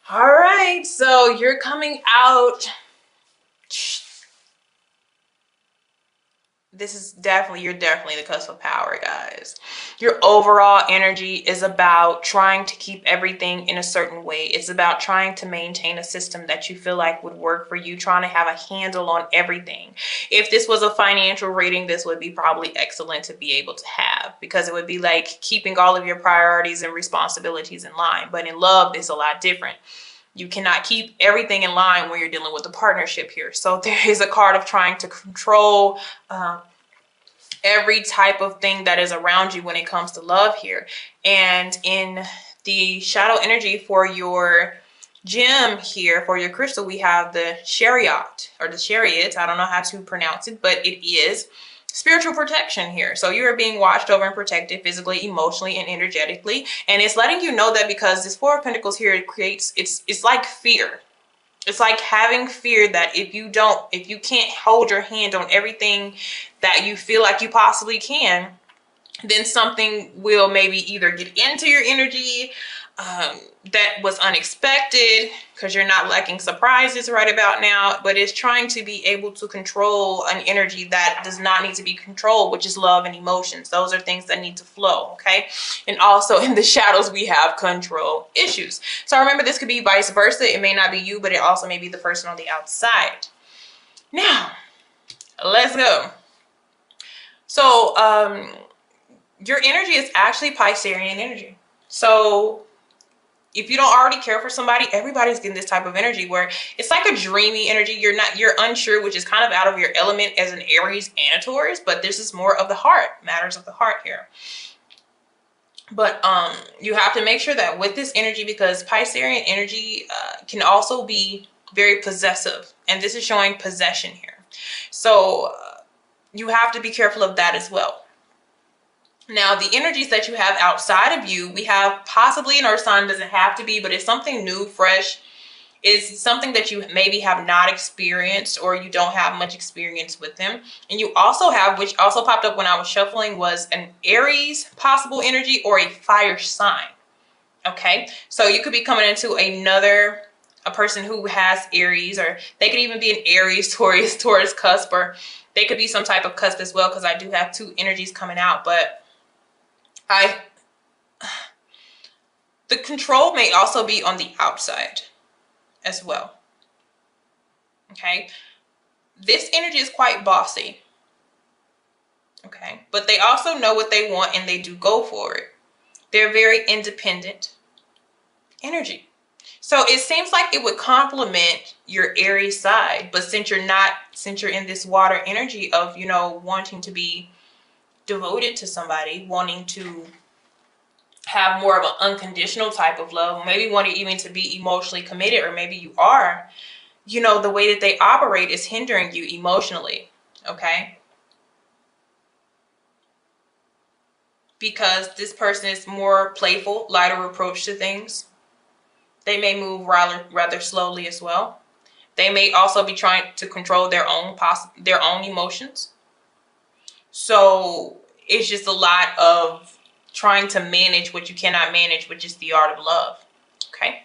All right, so you're coming out. You're definitely the cusp of power, guys. Your overall energy is about trying to keep everything in a certain way. It's about trying to maintain a system that you feel like would work for you, trying to have a handle on everything. If this was a financial rating, this would be probably excellent to be able to have, because it would be like keeping all of your priorities and responsibilities in line. But in love, it's a lot different. You cannot keep everything in line when you're dealing with a partnership here. So there is a card of trying to control every type of thing that is around you when it comes to love here. And in the shadow energy for your gem here, for your crystal, we have the chariot, or the chariot. I don't know how to pronounce it, but it is spiritual protection here. So you are being watched over and protected physically, emotionally, and energetically. And it's letting you know that because this Four of Pentacles here, it's like fear. It's like having fear that if you can't hold your hand on everything that you feel like you possibly can, then something will maybe either get into your energy that was unexpected, because you're not lacking surprises right about now, but it's trying to be able to control an energy that does not need to be controlled, which is love and emotions. Those are things that need to flow, okay? And also in the shadows, we have control issues. So remember, this could be vice versa. It may not be you, but it also may be the person on the outside. Now, let's go. So, your energy is actually Piscean energy. So if you don't already care for somebody, everybody's getting this type of energy where it's like a dreamy energy. You're unsure, which is kind of out of your element as an Aries and a Taurus, but this is more of the heart, matters of the heart here. But you have to make sure that with this energy, because Piscean energy can also be very possessive, and this is showing possession here. So you have to be careful of that as well. Now, the energies that you have outside of you, we have possibly an earth sign, doesn't have to be, but it's something new, fresh. Is something that you maybe have not experienced, or you don't have much experience with them. And you also have, which also popped up when I was shuffling, was an Aries possible energy or a fire sign. Okay, so you could be coming into a person who has Aries, or they could even be an Aries, Taurus cusp, or they could be some type of cusp as well, because I do have two energies coming out. But the control may also be on the outside as well. Okay, this energy is quite bossy. Okay, but they also know what they want and they do go for it. They're very independent energy. So it seems like it would complement your Aries side, but since you're in this water energy of, wanting to be devoted to somebody, wanting to have more of an unconditional type of love, maybe wanting even to be emotionally committed, or maybe you are, the way that they operate is hindering you emotionally, okay? Because this person is more playful, lighter approach to things. They may move rather slowly as well. They may also be trying to control their own emotions. So it's just a lot of trying to manage what you cannot manage, which is the art of love. Okay.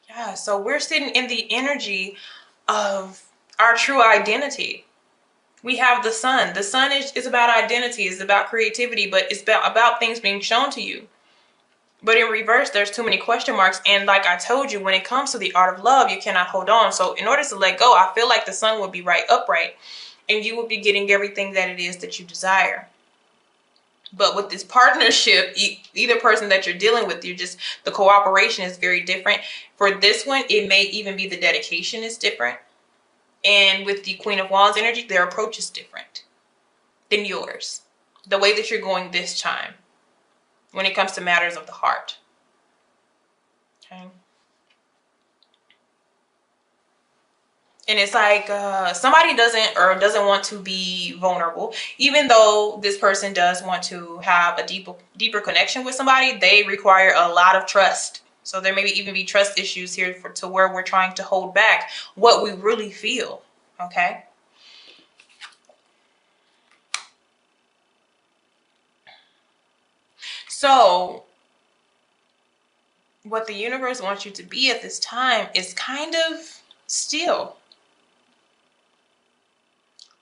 Yeah, so we're sitting in the energy of our true identity. We have the sun. The sun is about identity, it's about creativity, but it's about things being shown to you. But in reverse, there's too many question marks. And like I told you, when it comes to the art of love, you cannot hold on. So in order to let go, I feel like the sun will be right upright, and you will be getting everything that it is that you desire. But with this partnership, either person that you're dealing with, the cooperation is very different. For this one, it may even be the dedication is different. And with the Queen of Wands energy, their approach is different than yours. The way that you're going this time when it comes to matters of the heart. Okay. And it's like somebody doesn't want to be vulnerable, even though this person does want to have a deeper connection with somebody. They require a lot of trust. So there may even be trust issues here to where we're trying to hold back what we really feel. Okay. So what the universe wants you to be at this time is kind of still.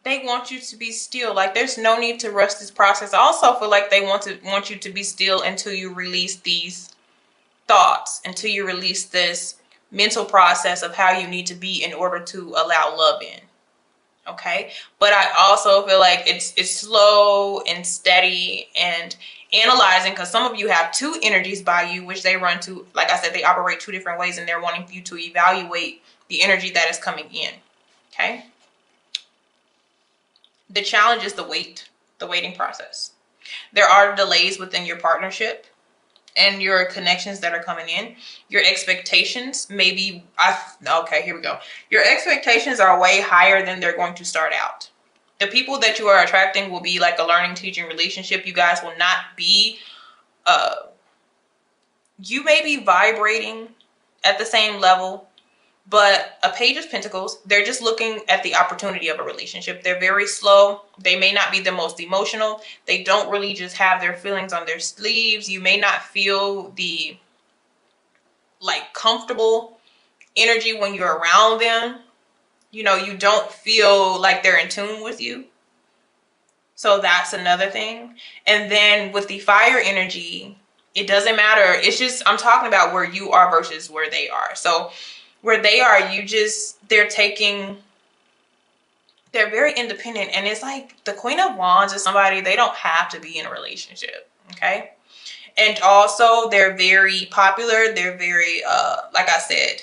They want you to be still. Like, there's no need to rush this process. I also feel like they want you to be still until you release these thoughts, until you release this mental process of how you need to be in order to allow love in. Okay, but I also feel like it's slow and steady and analyzing, because some of you have two energies by you, which they run to, like I said, they operate two different ways, and they're wanting you to evaluate the energy that is coming in. Okay, the challenge is the waiting process. There are delays within your partnership and your connections that are coming in. Your expectations maybe, okay, here we go. Your expectations are way higher than they're going to start out. The people that you are attracting will be like a learning, teaching relationship. You guys will not be, you may be vibrating at the same level, but a Page of Pentacles, they're just looking at the opportunity of a relationship. They're very slow. They may not be the most emotional. They don't really just have their feelings on their sleeves. You may not feel the like comfortable energy when you're around them. You know, you don't feel like they're in tune with you. So that's another thing. And then with the fire energy, it doesn't matter. It's just, I'm talking about where you are versus where they are. So where they are, they're very independent. And it's like the Queen of Wands is somebody, they don't have to be in a relationship. Okay. And also they're very popular. They're very, like I said,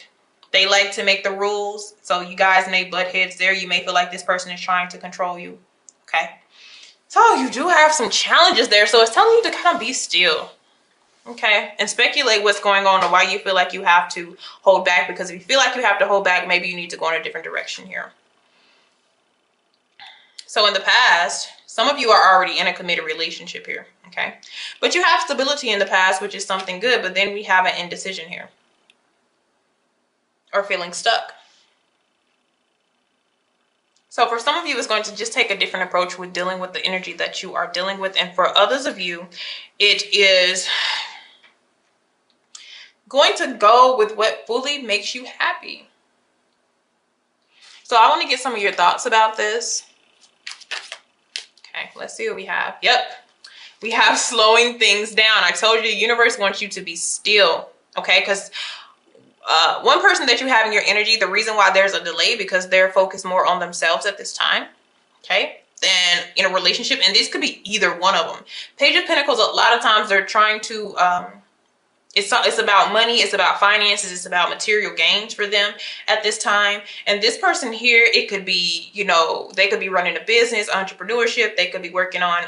they like to make the rules. So you guys may butt heads there. You may feel like this person is trying to control you. Okay. So you do have some challenges there. So it's telling you to kind of be still. Okay. And speculate what's going on or why you feel like you have to hold back. Because if you feel like you have to hold back, maybe you need to go in a different direction here. So in the past, some of you are already in a committed relationship here. Okay. But you have stability in the past, which is something good. But then we have an indecision here. Or feeling stuck. So for some of you, it's going to just take a different approach with dealing with the energy that you are dealing with. And for others of you, it is going to go with what fully makes you happy. So I want to get some of your thoughts about this. Okay, let's see what we have. Yep, we have slowing things down. I told you the universe wants you to be still. Okay, because one person that you have in your energy, the reason why there's a delay, because they're focused more on themselves at this time, okay, than in a relationship. And this could be either one of them. Page of Pentacles, a lot of times they're trying to, it's about money, it's about finances, it's about material gains for them at this time. And this person here, it could be, you know, they could be running a business, entrepreneurship, they could be working on,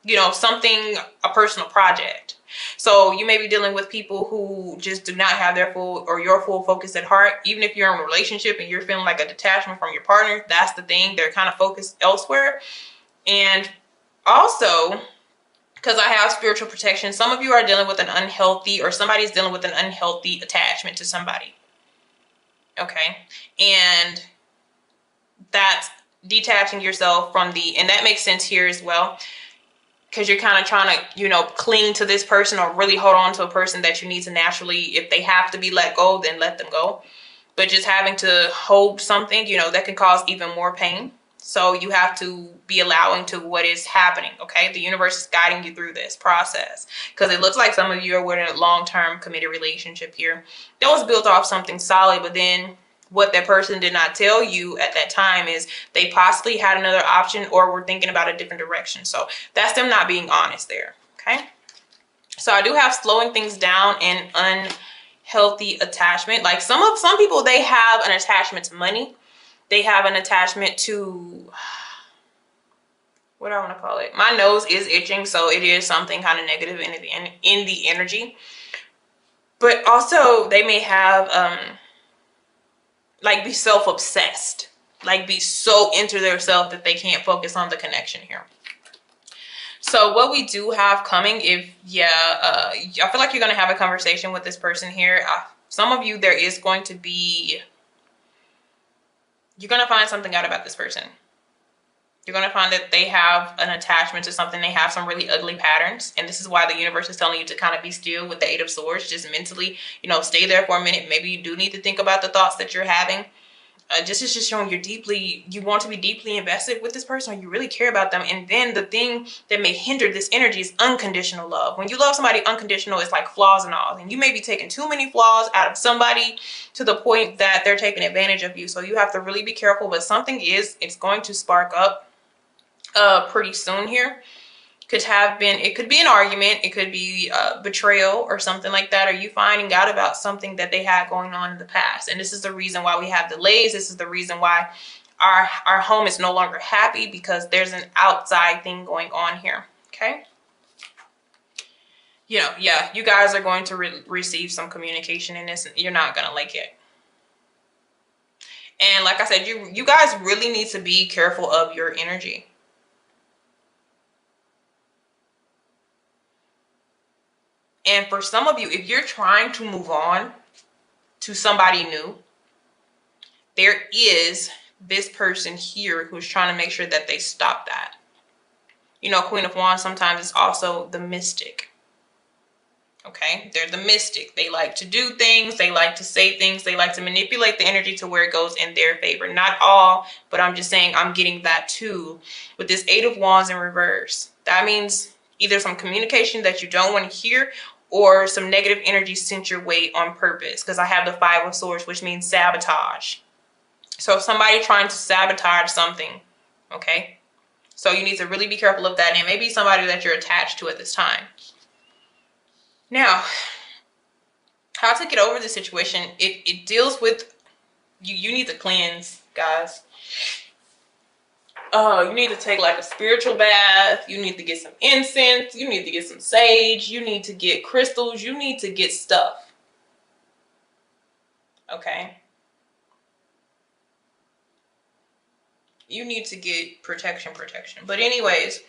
you know, something, a personal project. So you may be dealing with people who just do not have their full or your full focus at heart. Even if you're in a relationship and you're feeling like a detachment from your partner, that's the thing. They're kind of focused elsewhere. And also, because I have spiritual protection, some of you are dealing with an unhealthy, or somebody's dealing with an unhealthy attachment to somebody. Okay. And that's detaching yourself from and that makes sense here as well. Because you're kind of trying to, you know, cling to this person or really hold on to a person that you need to naturally, if they have to be let go, then let them go. But just having to hold something, you know, that can cause even more pain. So you have to be allowing to what is happening, okay? The universe is guiding you through this process. Because it looks like some of you are in a long-term committed relationship here. That was built off something solid, but then what that person did not tell you at that time is they possibly had another option or were thinking about a different direction. So that's them not being honest there, okay? So I do have slowing things down and unhealthy attachment. Like some people, they have an attachment to money. They have an attachment to, what do I want to call it? My nose is itching, so it is something kind of negative in the energy. But also they may have, like be self-obsessed, like be so into their self that they can't focus on the connection here. So what we do have coming, I feel like you're going to have a conversation with this person here. Some of you, you're going to find something out about this person. You're going to find that they have an attachment to something. They have some really ugly patterns. And this is why the universe is telling you to kind of be still with the Eight of Swords. Just mentally, stay there for a minute. Maybe you do need to think about the thoughts that you're having. Just is just showing you want to be deeply invested with this person, or you really care about them. And then the thing that may hinder this energy is unconditional love. When you love somebody unconditional, it's like flaws and all. And you may be taking too many flaws out of somebody to the point that they're taking advantage of you. So you have to really be careful. But it's going to spark up pretty soon here. It could be an argument, it could be betrayal or something like that, or you finding out about something that they had going on in the past. And this is the reason why we have delays. This is the reason why our home is no longer happy, because there's an outside thing going on here. Okay. Yeah, you guys are going to receive some communication in this, and you're not gonna like it. And like I said, you guys really need to be careful of your energy. And for some of you, if you're trying to move on to somebody new, there is this person here who's trying to make sure that they stop that. Queen of Wands sometimes is also the mystic. Okay, they're the mystic. They like to do things. They like to say things. They like to manipulate the energy to where it goes in their favor. Not all, but I'm just saying I'm getting that too with this Eight of Wands in reverse. That means either some communication that you don't want to hear, or some negative energy sent your way on purpose, because I have the Five of Swords, which means sabotage. So somebody trying to sabotage something, okay? So you need to really be careful of that. And it may be somebody that you're attached to at this time. Now, how to get over the situation, it deals with, you need to cleanse, guys. You need to take like a spiritual bath. You need to get some incense. You need to get some sage. You need to get crystals. You need to get stuff. Okay. You need to get protection. But anyways,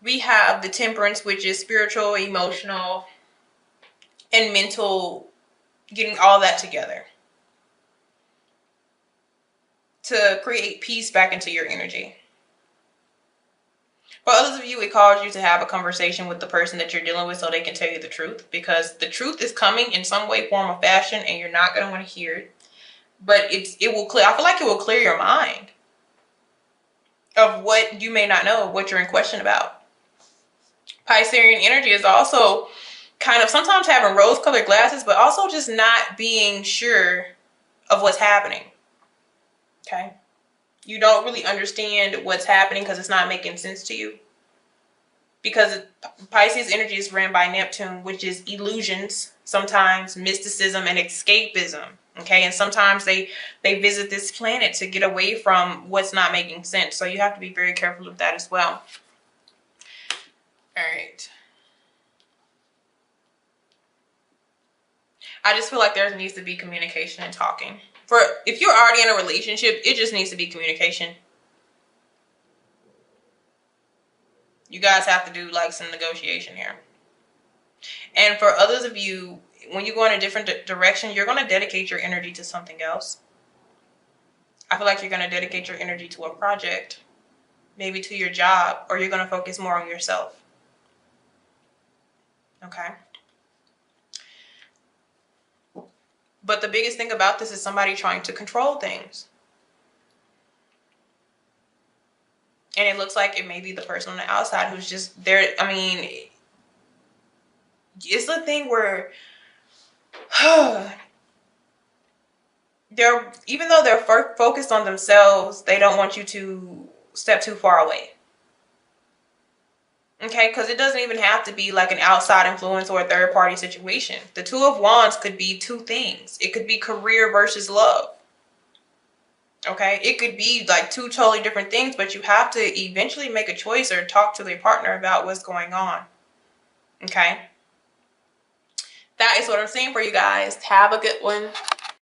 we have the Temperance, which is spiritual, emotional, and mental, getting all that together to create peace back into your energy. For others of you, it calls you to have a conversation with the person that you're dealing with so they can tell you the truth, because the truth is coming in some way, form, or fashion, and you're not going to want to hear it. But it will clear. I feel like it will clear your mind of what you may not know, what you're in question about. Piscean energy is also kind of sometimes having rose-colored glasses, but also just not being sure of what's happening. Okay. You don't really understand what's happening because it's not making sense to you. Because Pisces energy is ran by Neptune, which is illusions, sometimes mysticism and escapism. Okay, and sometimes they visit this planet to get away from what's not making sense. So you have to be very careful of that as well. All right. I just feel like there needs to be communication and talking. If you're already in a relationship, it just needs to be communication. You guys have to do like some negotiation here. And for others of you, when you go in a different direction, you're going to dedicate your energy to something else. I feel like you're going to dedicate your energy to a project, maybe to your job, or you're going to focus more on yourself. Okay. But the biggest thing about this is somebody trying to control things. And it looks like it may be the person on the outside who's just there. I mean, it's the thing where even though they're focused on themselves, they don't want you to step too far away. Okay, because it doesn't even have to be like an outside influence or a third party situation. The Two of Wands could be two things. It could be career versus love. Okay, it could be like two totally different things, but you have to eventually make a choice or talk to their partner about what's going on. Okay, that is what I'm saying for you guys. Have a good one.